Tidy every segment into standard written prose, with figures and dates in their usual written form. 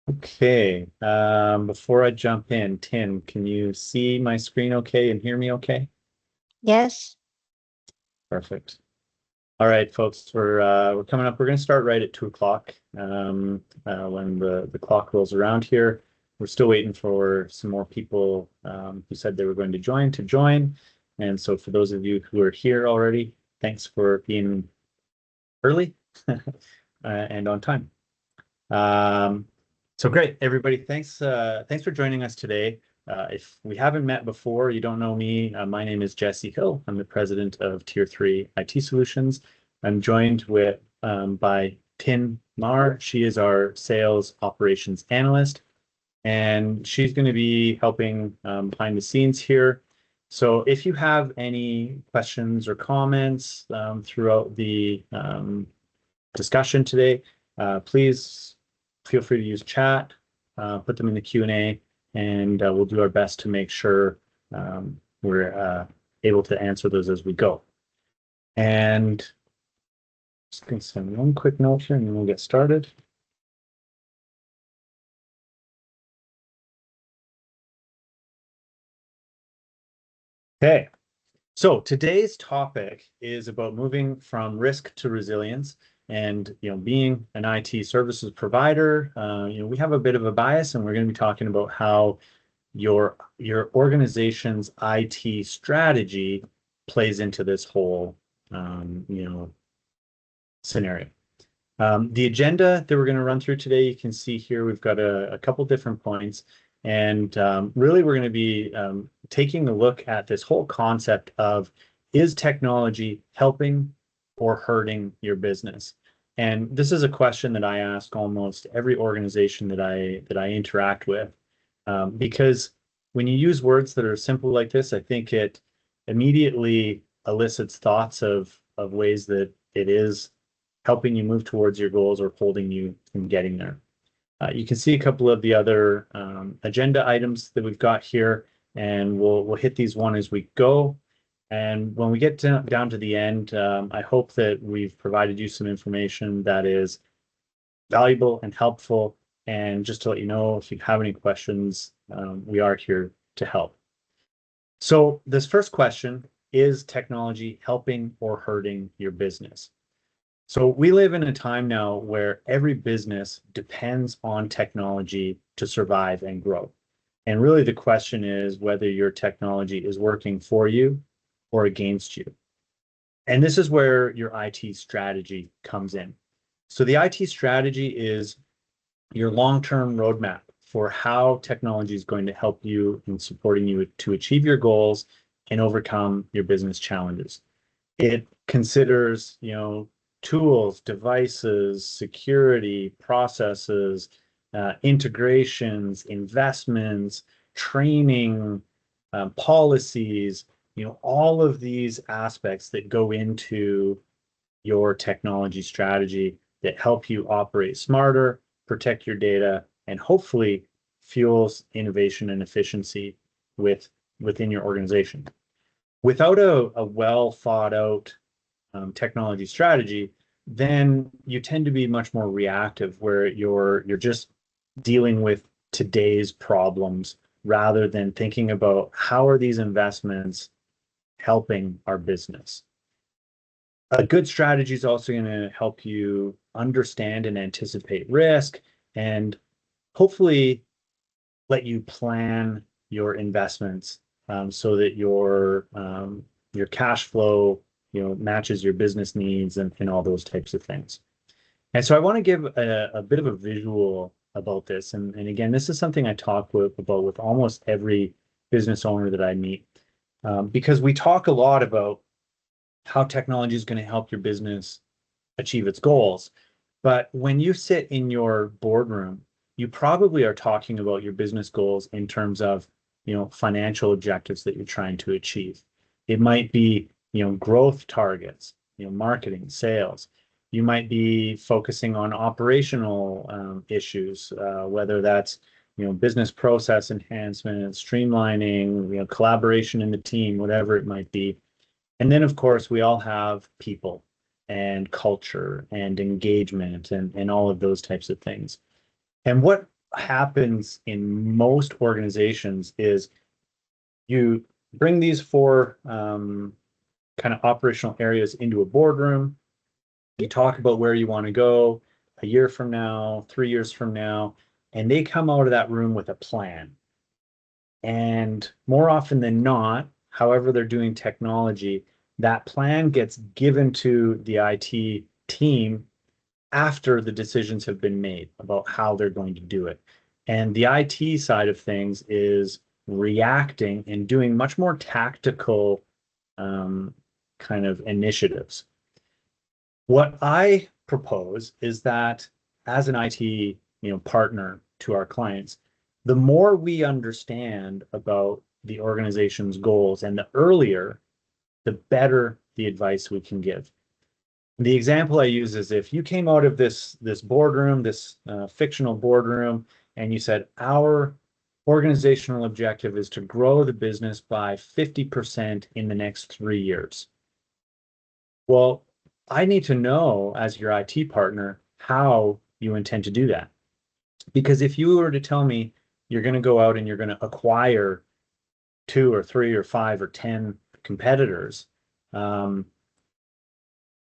Okay, before I jump in, Tim, can you see my screen okay and hear me okay? Yes. Perfect. All right, folks, we're coming up. We're going to start right at 2 o'clock. When the clock rolls around here. We're still waiting for some more people who said they were going to join. And so for those of you who are here already, thanks for being early and on time. Um, so great, everybody. Thanks for joining us today. If we haven't met before, you don't know me. My name is Jesse Hill. I'm the president of Tier 3 IT Solutions. I'm joined by Tin Mar. She is our sales operations analyst, and she's going to be helping behind the scenes here. So if you have any questions or comments throughout the discussion today, please feel free to use chat, put them in the Q&A, and we'll do our best to make sure we're able to answer those as we go. And just going to send one quick note here and then we'll get started. Okay, so today's topic is about moving from risk to resilience. And being an IT services provider, we have a bit of a bias, and we're going to be talking about how your organization's IT strategy plays into this whole scenario. The agenda that we're going to run through today, you can see here we've got a couple different points, and really we're going to be taking a look at this whole concept of, is technology helping or hurting your business? And this is a question that I ask almost every organization that I interact with, because when you use words that are simple like this, I think it immediately elicits thoughts of ways that it is helping you move towards your goals or holding you from getting there. You can see a couple of the other agenda items that we've got here, and we'll hit these one as we go. And when we get down to the end, I hope that we've provided you some information that is valuable and helpful. And just to let you know, if you have any questions, we are here to help. So this first question, is technology helping or hurting your business? So we live in a time now where every business depends on technology to survive and grow. And really the question is whether your technology is working for you or against you. And this is where your IT strategy comes in. So the IT strategy is your long-term roadmap for how technology is going to help you in supporting you to achieve your goals and overcome your business challenges. It considers, tools, devices, security, processes, integrations, investments, training, policies, all of these aspects that go into your technology strategy that help you operate smarter, protect your data, and hopefully fuels innovation and efficiency within your organization. Without a well thought out technology strategy, then you tend to be much more reactive, where you're just dealing with today's problems rather than thinking about how are these investments helping our business. A good strategy is also going to help you understand and anticipate risk, and hopefully let you plan your investments so that your cash flow matches your business needs and all those types of things. And so I want to give a bit of a visual about this. And again, this is something I talk about with almost every business owner that I meet, because we talk a lot about how technology is going to help your business achieve its goals. But when you sit in your boardroom, you probably are talking about your business goals in terms of, financial objectives that you're trying to achieve. It might be, growth targets, marketing, sales. You might be focusing on operational issues, whether that's, business process enhancement, streamlining, collaboration in the team, whatever it might be. And then, of course, we all have people and culture and engagement and all of those types of things. And what happens in most organizations is you bring these four kind of operational areas into a boardroom. You talk about where you want to go a year from now, 3 years from now, and they come out of that room with a plan. And more often than not, however they're doing technology, that plan gets given to the IT team after the decisions have been made about how they're going to do it. And the IT side of things is reacting and doing much more tactical kind of initiatives. What I propose is that as an IT, partner to our clients, the more we understand about the organization's goals and the earlier, the better the advice we can give. The example I use is if you came out of this boardroom, this fictional boardroom, and you said, our organizational objective is to grow the business by 50% in the next 3 years. Well, I need to know as your IT partner how you intend to do that. Because if you were to tell me you're going to go out and you're going to acquire 2 or 3 or 5 or 10 competitors,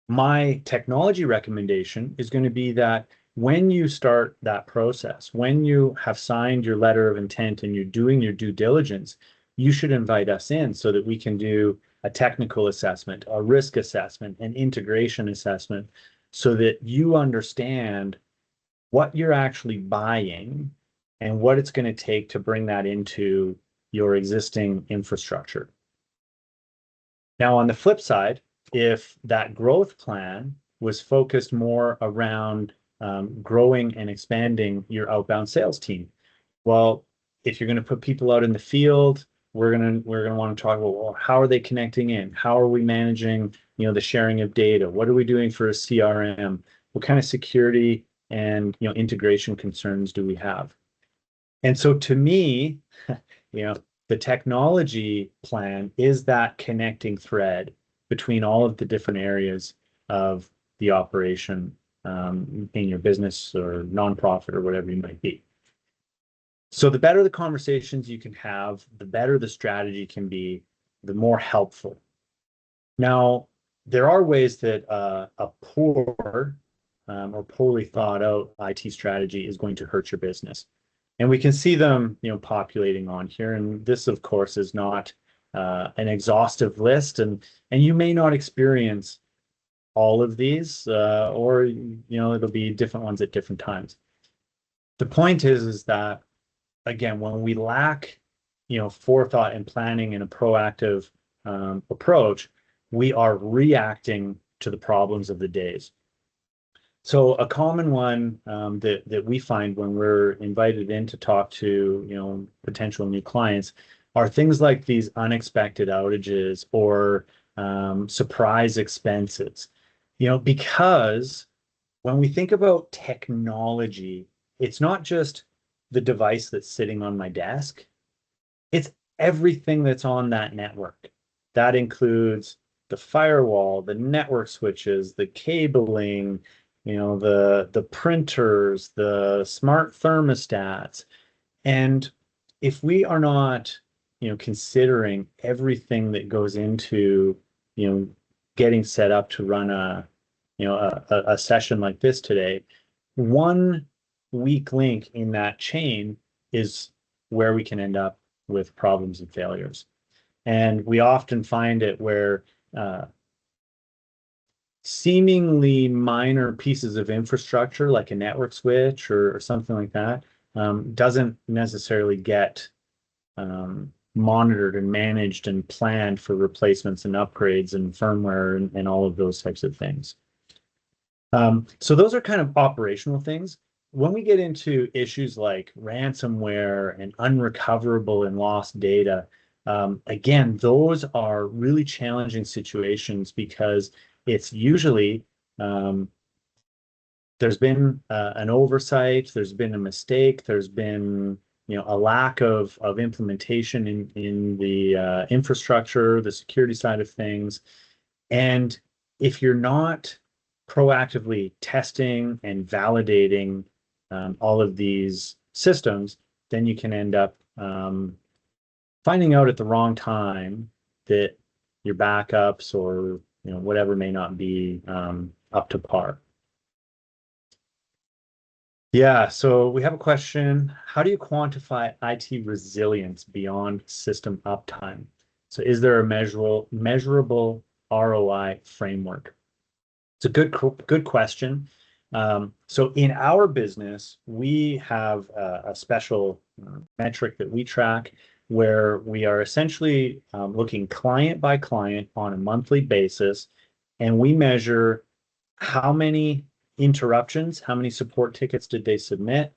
my technology recommendation is going to be that when you start that process, when you have signed your letter of intent and you're doing your due diligence, you should invite us in so that we can do a technical assessment, a risk assessment, an integration assessment, so that you understand what you're actually buying and what it's going to take to bring that into your existing infrastructure. Now, on the flip side, if that growth plan was focused more around growing and expanding your outbound sales team, well, if you're going to put people out in the field, we're going to want to talk about, well, how are they connecting in? How are we managing, the sharing of data? What are we doing for a CRM? What kind of security and integration concerns do we have? And so to me, the technology plan is that connecting thread between all of the different areas of the operation in your business or nonprofit or whatever you might be. So the better the conversations you can have, the better the strategy can be, the more helpful. Now, there are ways that a poor or poorly thought out IT strategy is going to hurt your business. And we can see them, populating on here. And this, of course, is not an exhaustive list, and you may not experience all of these, or it'll be different ones at different times. The point is that, again, when we lack, forethought and planning and a proactive approach, we are reacting to the problems of the days. So a common one that we find when we're invited in to talk to potential new clients are things like these unexpected outages or surprise expenses. Because when we think about technology, it's not just the device that's sitting on my desk, it's everything that's on that network. That includes the firewall, the network switches, the cabling, the printers, the smart thermostats. And if we are not, considering everything that goes into, getting set up to run a session like this today, one weak link in that chain is where we can end up with problems and failures. And we often find it where seemingly minor pieces of infrastructure, like a network switch or something like that, doesn't necessarily get monitored and managed and planned for replacements and upgrades and firmware and all of those types of things. So those are kind of operational things. When we get into issues like ransomware and unrecoverable and lost data, again, those are really challenging situations because it's usually there's been an oversight, there's been a mistake, there's been a lack of implementation in the infrastructure, the security side of things. And if you're not proactively testing and validating all of these systems, then you can end up finding out at the wrong time that your backups or whatever may not be up to par. Yeah, so we have a question. How do you quantify IT resilience beyond system uptime? So is there a measurable ROI framework? It's a good question. So in our business, we have a special metric that we track where we are essentially looking client by client on a monthly basis, and we measure how many interruptions, how many support tickets did they submit,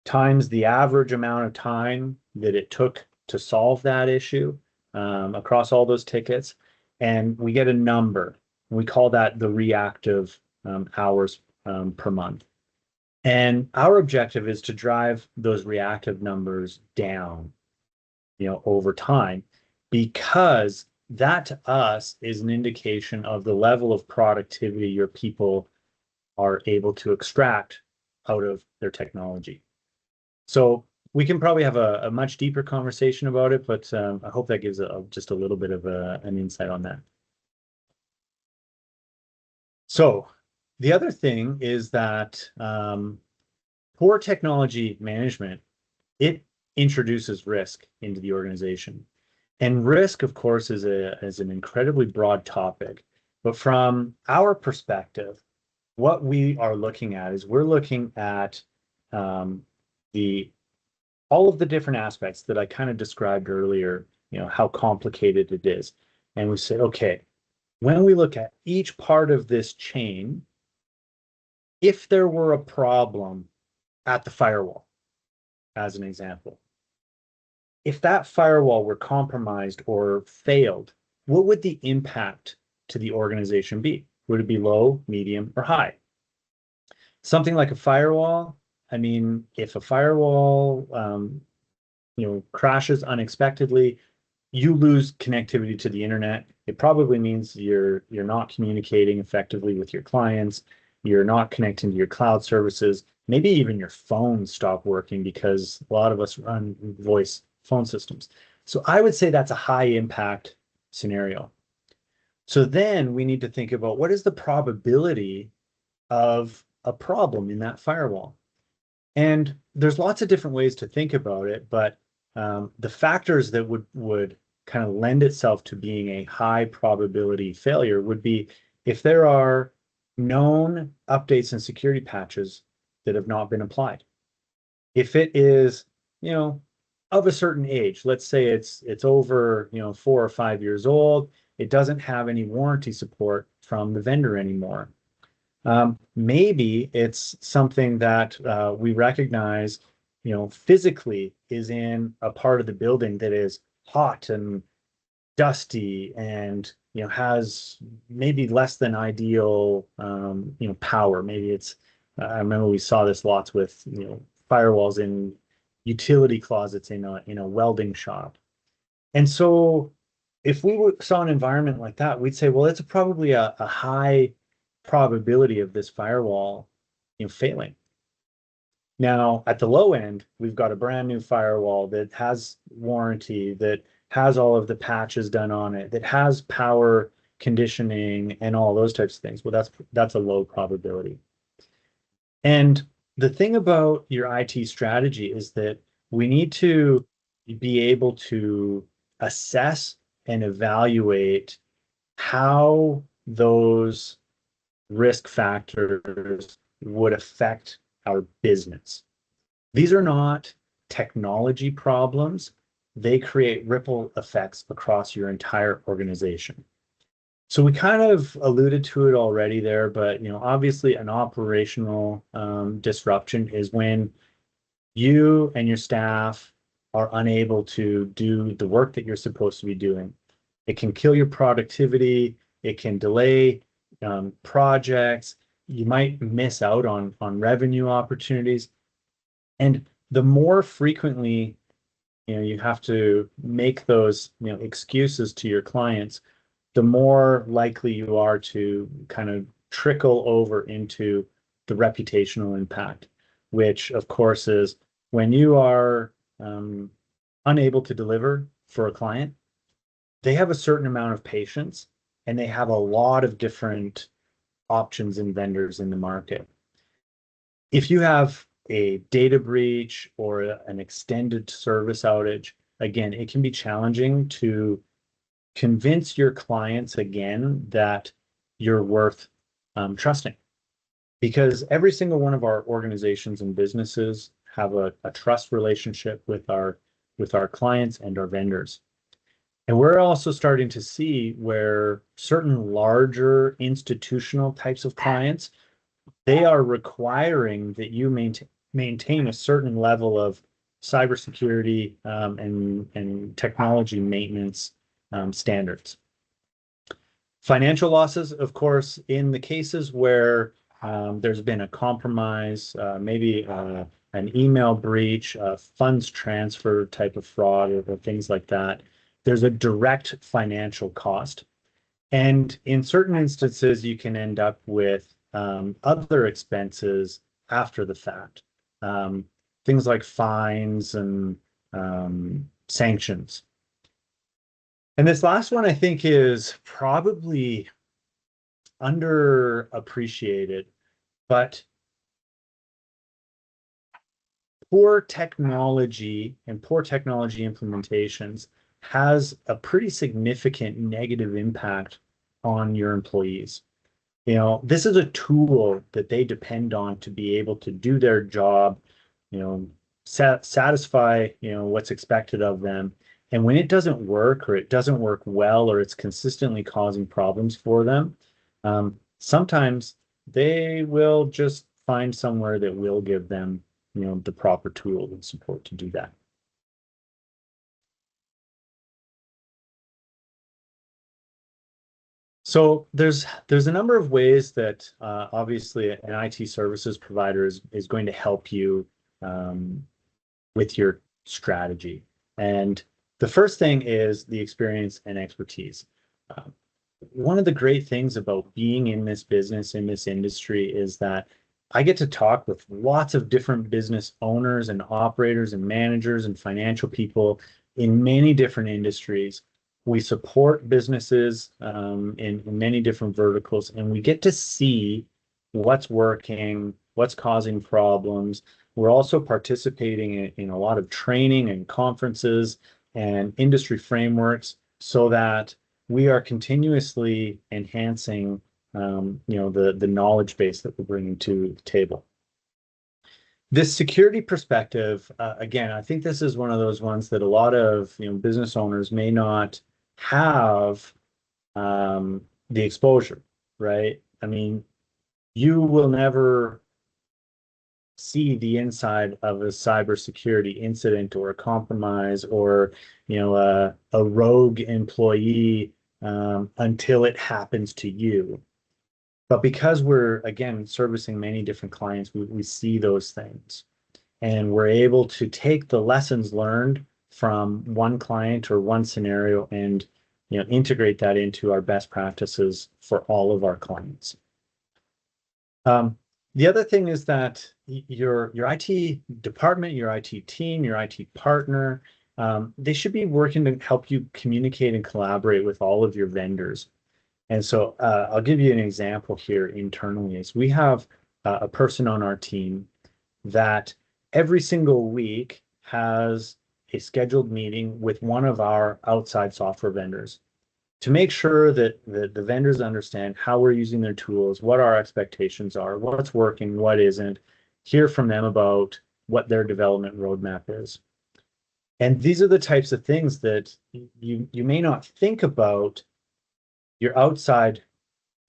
times the average amount of time that it took to solve that issue across all those tickets. And we get a number. We call that the reactive hours per month. And our objective is to drive those reactive numbers down, over time, because that to us is an indication of the level of productivity your people are able to extract out of their technology. So we can probably have a much deeper conversation about it, but I hope that gives just a little bit of an insight on that. So the other thing is that poor technology management, it introduces risk into the organization. And risk, of course, is an incredibly broad topic. But from our perspective, what we are looking at is we're looking at all of the different aspects that I kind of described earlier, how complicated it is. And we say, okay, when we look at each part of this chain, if there were a problem at the firewall, as an example, if that firewall were compromised or failed, what would the impact to the organization be? Would it be low, medium, or high? Something like a firewall, I mean, if a firewall crashes unexpectedly, you lose connectivity to the internet. It probably means you're not communicating effectively with your clients. You're not connecting to your cloud services. Maybe even your phones stop working because a lot of us run voice phone systems. So I would say that's a high impact scenario. So then we need to think about what is the probability of a problem in that firewall. And there's lots of different ways to think about it, but the factors that would kind of lend itself to being a high probability failure would be if there are known updates and security patches that have not been applied. If it is, of a certain age, let's say it's over, 4 or 5 years old, it doesn't have any warranty support from the vendor anymore. Maybe it's something that we recognize, physically is in a part of the building that is hot and dusty and, has maybe less than ideal, power. Maybe it's, I remember we saw this lots with, firewalls in utility closets in a welding shop. And so if we saw an environment like that, we'd say, well, it's probably a high probability of this firewall, failing. Now, at the low end, we've got a brand new firewall that has warranty, that has all of the patches done on it, that has power conditioning and all those types of things. Well, that's a low probability. And the thing about your IT strategy is that we need to be able to assess and evaluate how those risk factors would affect our business. These are not technology problems. They create ripple effects across your entire organization. So we kind of alluded to it already there, but obviously an operational disruption is when you and your staff are unable to do the work that you're supposed to be doing. It can kill your productivity. It can delay projects. You might miss out on revenue opportunities. And the more frequently you have to make those excuses to your clients, the more likely you are to kind of trickle over into the reputational impact, which of course is when you are unable to deliver for a client, they have a certain amount of patience and they have a lot of different options and vendors in the market. If you have a data breach or an extended service outage, again, it can be challenging to convince your clients again that you're worth trusting. Because every single one of our organizations and businesses have a trust relationship with our clients and our vendors. And we're also starting to see where certain larger institutional types of clients, they are requiring that you maintain a certain level of cybersecurity and technology maintenance standards. Financial losses, of course, in the cases where there's been a compromise, maybe an email breach, a funds transfer type of fraud, or things like that, there's a direct financial cost. And in certain instances, you can end up with other expenses after the fact, things like fines and sanctions. And this last one, I think, is probably underappreciated, but poor technology and poor technology implementations has a pretty significant negative impact on your employees. You know, this is a tool that they depend on to be able to do their job, you know, satisfy, you know, what's expected of them. And when it doesn't work, or it doesn't work well, or it's consistently causing problems for them, sometimes they will just find somewhere that will give them, you know, the proper tools and support to do that. So there's a number of ways that obviously an IT services provider is going to help you with your strategy. And the first thing is the experience and expertise. One of the great things about being in this business, in this industry, is that I get to talk with lots of different business owners and operators and managers and financial people in many different industries. We support businesses in many different verticals, and we get to see what's working, what's causing problems. We're also participating in a lot of training and conferences and industry frameworks so that we are continuously enhancing you know, the knowledge base that we're bringing to the table. This security perspective, again, I think this is one of those ones that a lot of, you know, business owners may not have the exposure, right? I mean, you will never see the inside of a cybersecurity incident or a compromise or, you know, a rogue employee until it happens to you. But because we're, again, servicing many different clients, we see those things. And we're able to take the lessons learned from one client or one scenario and, you know, integrate that into our best practices for all of our clients. The other thing is that your IT department, your IT team, your IT partner, they should be working to help you communicate and collaborate with all of your vendors. And so I'll give you an example here internally is we have a person on our team that every single week has a scheduled meeting with one of our outside software vendors to make sure that the vendors understand how we're using their tools, what our expectations are, what's working, what isn't, hear from them about what their development roadmap is. And these are the types of things that you may not think about your outside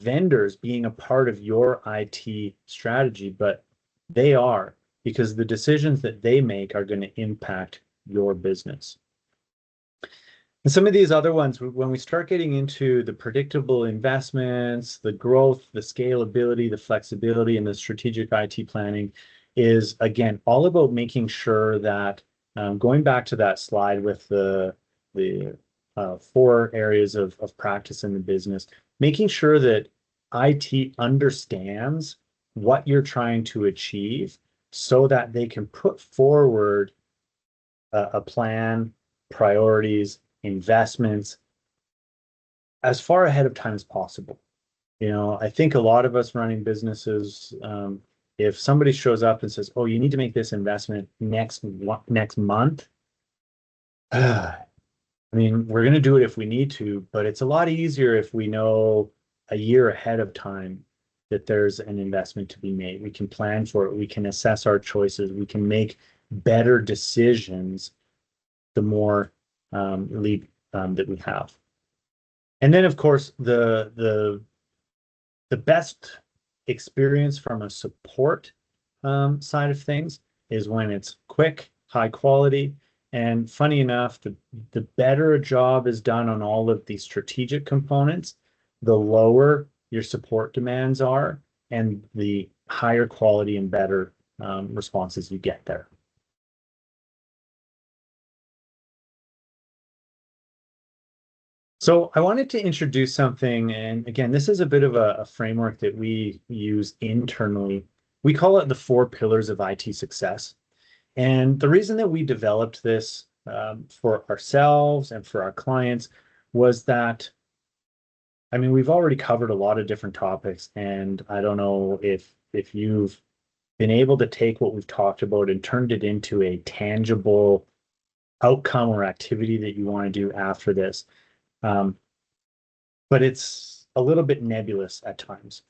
vendors being a part of your IT strategy, but they are, because the decisions that they make are going to impact your business. And some of these other ones, when we start getting into the predictable investments, the growth, the scalability, the flexibility, and the strategic IT planning, is again all about making sure that going back to that slide with the 4 areas of practice in the business, making sure that IT understands what you're trying to achieve so that they can put forward a plan, priorities, investments as far ahead of time as possible. I think a lot of us running businesses, if somebody shows up and says, "Oh, you need to make this investment next month," I mean, we're going to do it if we need to, but it's a lot easier if we know a year ahead of time that there's an investment to be made. We can plan for it. We can assess our choices. We can make better decisions the more lead that we have. And then, of course, the best experience from a support side of things is when it's quick, high quality. And funny enough, the better a job is done on all of these strategic components, the lower your support demands are, and the higher quality and better responses you get there. So I wanted to introduce something, and again, this is a bit of a framework that we use internally. We call it the 4 pillars of IT success. And the reason that we developed this for ourselves and for our clients was that, I mean, we've already covered a lot of different topics, and I don't know if you've been able to take what we've talked about and turned it into a tangible outcome or activity that you want to do after this. Um, but it's a little bit nebulous at times.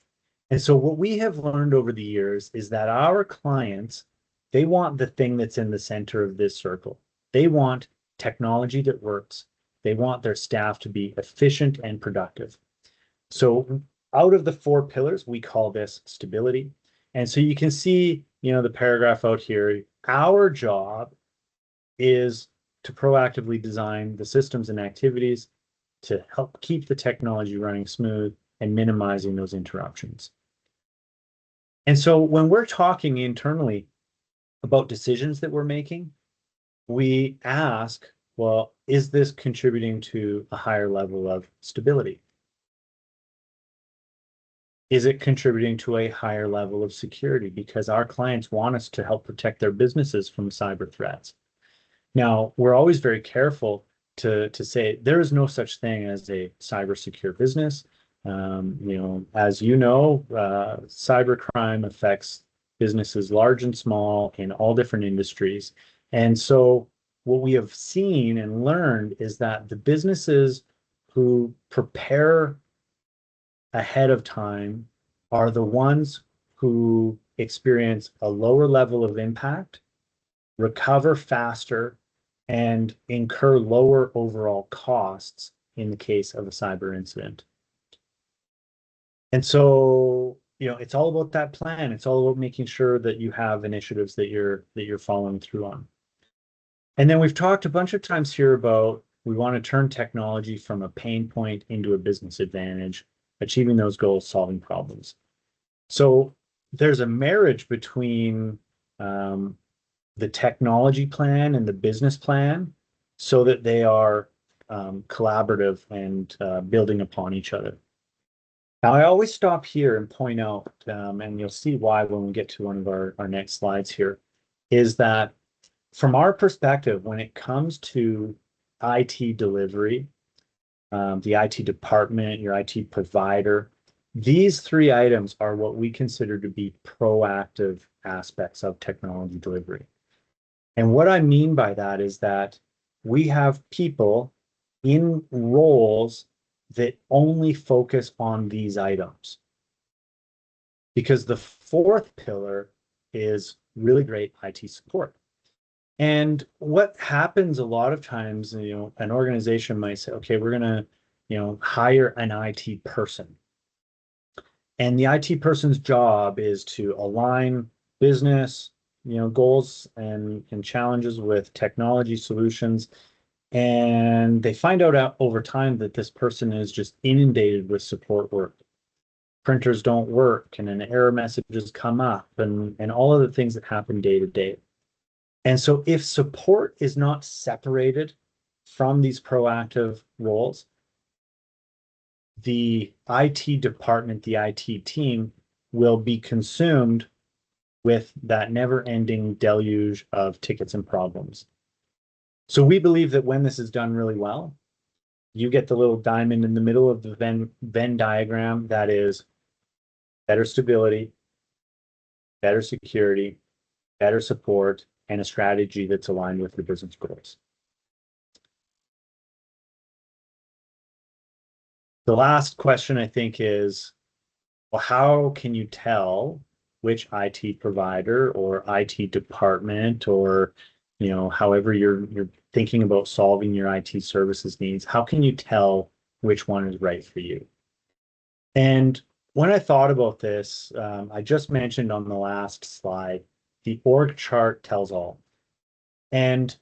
And so what we have learned over the years is that our clients, they want the thing that's in the center of this circle. They want technology that works. They want their staff to be efficient and productive. So out of the 4 pillars, we call this stability. And so you can see, the paragraph out here, our job is to proactively design the systems and activities to help keep the technology running smooth and minimizing those interruptions. And so when we're talking internally about decisions that we're making, we ask, well, is this contributing to a higher level of stability? Is it contributing to a higher level of security? Because our clients want us to help protect their businesses from cyber threats. Now, we're always very careful to say there is no such thing as a cyber secure business. As cybercrime affects businesses large and small in all different industries. And so what we have seen and learned is that the businesses who prepare ahead of time are the ones who experience a lower level of impact, recover faster, and incur lower overall costs in the case of a cyber incident. And so, it's all about that plan. It's all about making sure that you have initiatives that you're following through on. And then we've talked a bunch of times here about we want to turn technology from a pain point into a business advantage, achieving those goals, solving problems. So there's a marriage between the technology plan and the business plan so that they are collaborative and building upon each other. Now, I always stop here and point out, and you'll see why when we get to one of our next slides here, is that from our perspective, when it comes to IT delivery, the IT department, your IT provider, these 3 items are what we consider to be proactive aspects of technology delivery. And what I mean by that is that we have people in roles that only focus on these items. Because the 4th pillar is really great IT support. And what happens a lot of times, an organization might say, okay, we're going to, hire an IT person. And the IT person's job is to align business, goals and challenges with technology solutions. And they find out over time that this person is just inundated with support work. Printers don't work, and an error messages come up, and all of the things that happen day to day. And so if support is not separated from these proactive roles, the IT department, the IT team will be consumed with that never-ending deluge of tickets and problems. So we believe that when this is done really well, you get the little diamond in the middle of the Venn diagram that is better stability, better security, better support, and a strategy that's aligned with your business goals. The last question, I think, is, well, how can you tell which IT provider or IT department, or however you're thinking about solving your IT services needs, how can you tell which one is right for you? And when I thought about this, I just mentioned on the last slide, the org chart tells all. And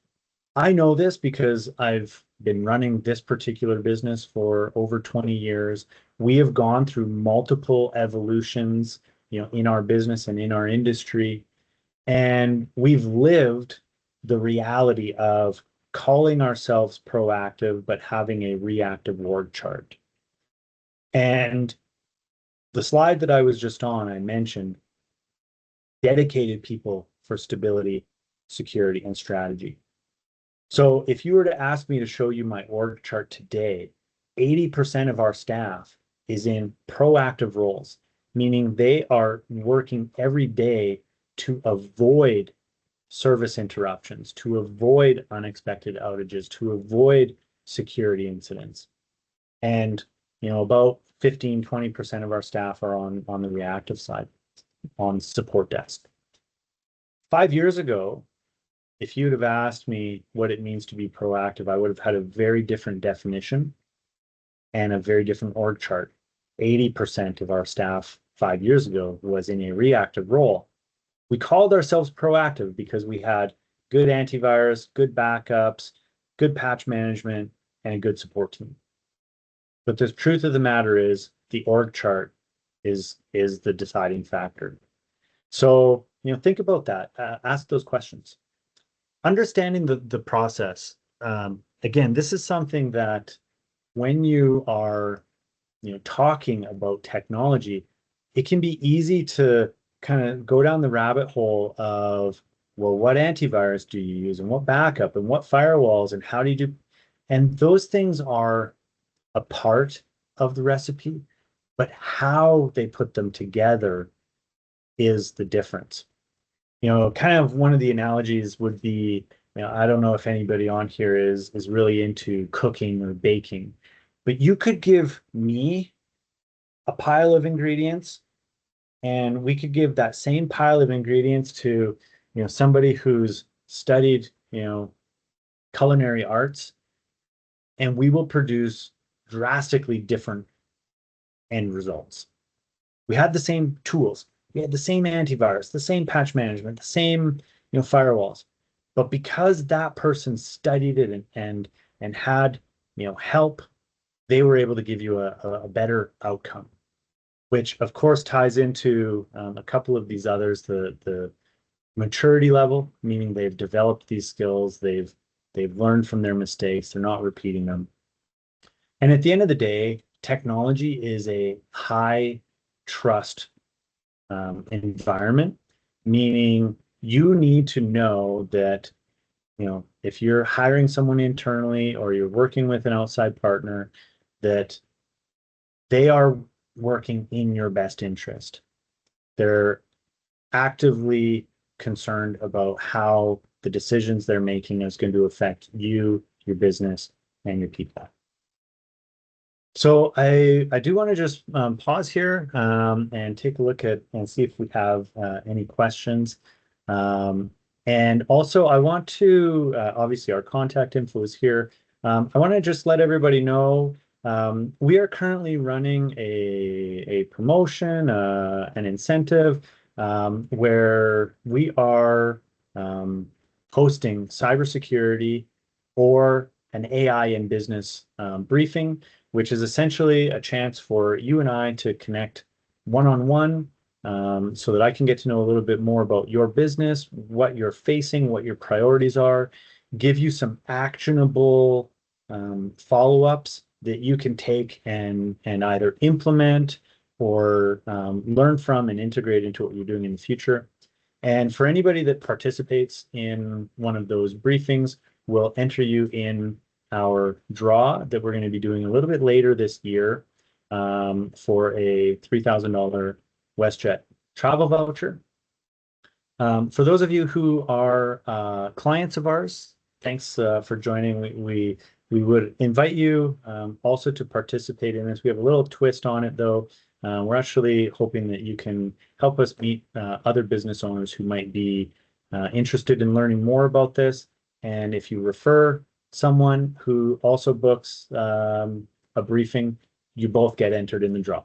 I know this because I've been running this particular business for over 20 years. We have gone through multiple evolutions, in our business and in our industry. And we've lived the reality of calling ourselves proactive, but having a reactive org chart. And the slide that I was just on, I mentioned dedicated people for stability, security, and strategy. So if you were to ask me to show you my org chart today, 80% of our staff is in proactive roles, meaning they are working every day to avoid service interruptions, to avoid unexpected outages, to avoid security incidents. And about 15, 20% of our staff are on the reactive side, on support desk. 5 years ago, if you'd have asked me what it means to be proactive, I would have had a very different definition and a very different org chart. 80% of our staff 5 years ago was in a reactive role. We called ourselves proactive because we had good antivirus, good backups, good patch management, and a good support team. But the truth of the matter is the org chart is the deciding factor. So, think about that. Ask those questions. Understanding the process. Again, this is something that when you are, talking about technology, it can be easy to kind of go down the rabbit hole of, well, what antivirus do you use and what backup and what firewalls and how do you do? And those things are a part of the recipe, but how they put them together is the difference. Kind of one of the analogies would be, I don't know if anybody on here is really into cooking or baking, but you could give me a pile of ingredients and we could give that same pile of ingredients to, somebody who's studied, culinary arts, and we will produce drastically different end results. We had the same tools. We had the same antivirus, the same patch management, the same, firewalls. But because that person studied it and had, help, they were able to give you a better outcome, which of course ties into a couple of these others, the maturity level, meaning they've developed these skills, they've learned from their mistakes, they're not repeating them. And at the end of the day, technology is a high trust environment, meaning you need to know that, if you're hiring someone internally or you're working with an outside partner, that they are working in your best interest. They're actively concerned about how the decisions they're making is going to affect you, your business, and your people. So I do want to just pause here and take a look at and see if we have any questions. And also I want to, obviously our contact info is here. I want to just let everybody know we are currently running a promotion, an incentive where we are hosting cybersecurity or an AI in business briefing, which is essentially a chance for you and I to connect one-on-one so that I can get to know a little bit more about your business, what you're facing, what your priorities are, give you some actionable follow-ups that you can take and either implement or learn from and integrate into what you're doing in the future. And for anybody that participates in one of those briefings, we'll enter you in our draw that we're going to be doing a little bit later this year for a $3,000 WestJet travel voucher. For those of you who are clients of ours, thanks for joining. We would invite you also to participate in this. We have a little twist on it, though. We're actually hoping that you can help us meet other business owners who might be interested in learning more about this. And if you refer someone who also books a briefing, you both get entered in the draw.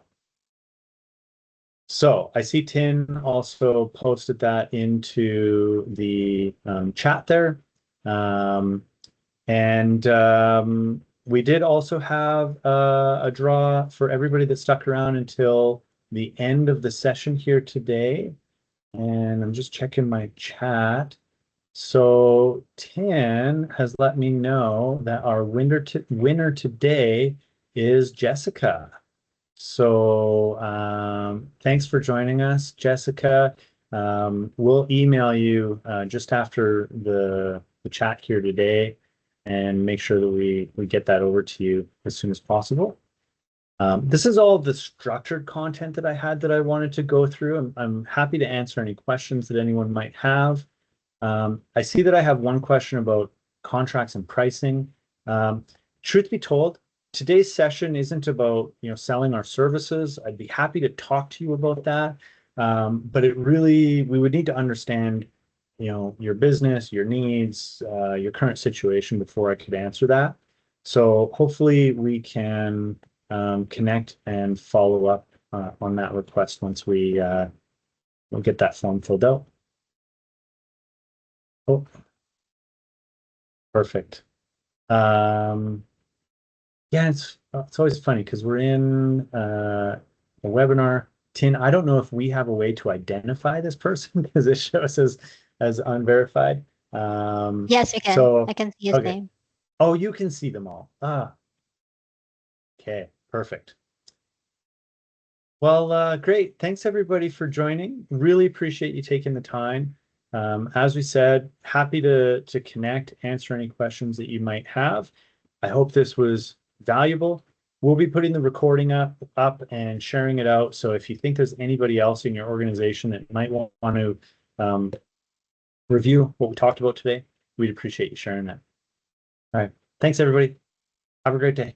So I see Tin also posted that into the chat there. We did also have a draw for everybody that stuck around until the end of the session here today. And I'm just checking my chat. So Tin has let me know that our winner today is Jessica. So thanks for joining us, Jessica. We'll email you just after the chat here today and make sure that we get that over to you as soon as possible. This is all the structured content that I had that I wanted to go through. I'm happy to answer any questions that anyone might have. I see that I have one question about contracts and pricing. Truth be told, today's session isn't about selling our services. I'd be happy to talk to you about that. But we would need to understand your business, your needs, your current situation before I could answer that. So hopefully we can connect and follow up on that request once we'll get that form filled out. Oh, perfect. Yeah, it's always funny because we're in a webinar. Tin, I don't know if we have a way to identify this person because it shows as unverified. Yes, you can. So I can see his name. Oh, you can see them all. Okay, perfect. Well, great. Thanks everybody for joining. Really appreciate you taking the time. As we said, happy to connect, answer any questions that you might have. I hope this was valuable. We'll be putting the recording up and sharing it out. So if you think there's anybody else in your organization that might want to review what we talked about today, we'd appreciate you sharing that. All right. Thanks, everybody. Have a great day.